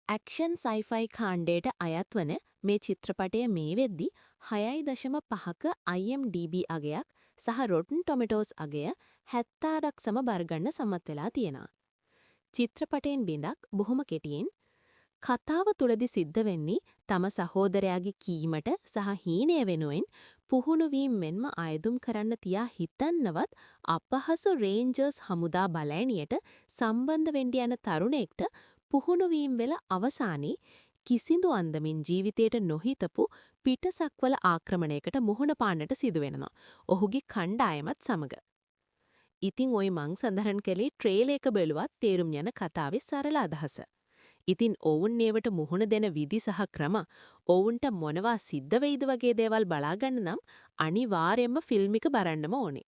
Action sci-fi කාණ්ඩයට අයත් වන මේ චිත්‍රපටය මේ වෙද්දි 6.5ක IMDb අගයක් සහ Rotten Tomatoes අගය 76ක් සම බරගන්න සමත් වෙලා තියෙනවා. චිත්‍රපටයෙන් බිඳක් බොහොම කෙටියෙන් කතාව තුලදී සිද්ධ වෙන්නේ තම සහෝදරයාගේ කීමට සහ හීනය වෙනුවෙන් පුහුණු වීම මෙන්ම අයදුම් කරන්න තියා හිතන්නවත් අපහසු රේන්ජර්ස් හමුදා බලෑනියට සම්බන්ධ වෙන්න යන තරුණයෙක්ට පුහුණු වීම වෙල අවසානයේ කිසිදු අන්දමින් ජීවිතයට නොහිතපු පිටසක්වල ආක්‍රමණයකට මුහුණ පාන්නට සිදු වෙනවා. ඔහුගේ කණ්ඩායමත් සමග. ඉතින් ওই මං සඳහන් කළේ ට්‍රේලර් එක බැලුවත් තේරුම් යන කතාවේ සරල අදහස. ඉතින් ඔවුන් ඒවට මුහුණ දෙන විදි සහ ක්‍රම ඔවුන්ට මොනවා සිද්ධ වෙයිද වගේ දේවල් බලාගන්න නම් අනිවාර්යයෙන්ම ෆිල්ම් එක බලන්නම ඕනේ.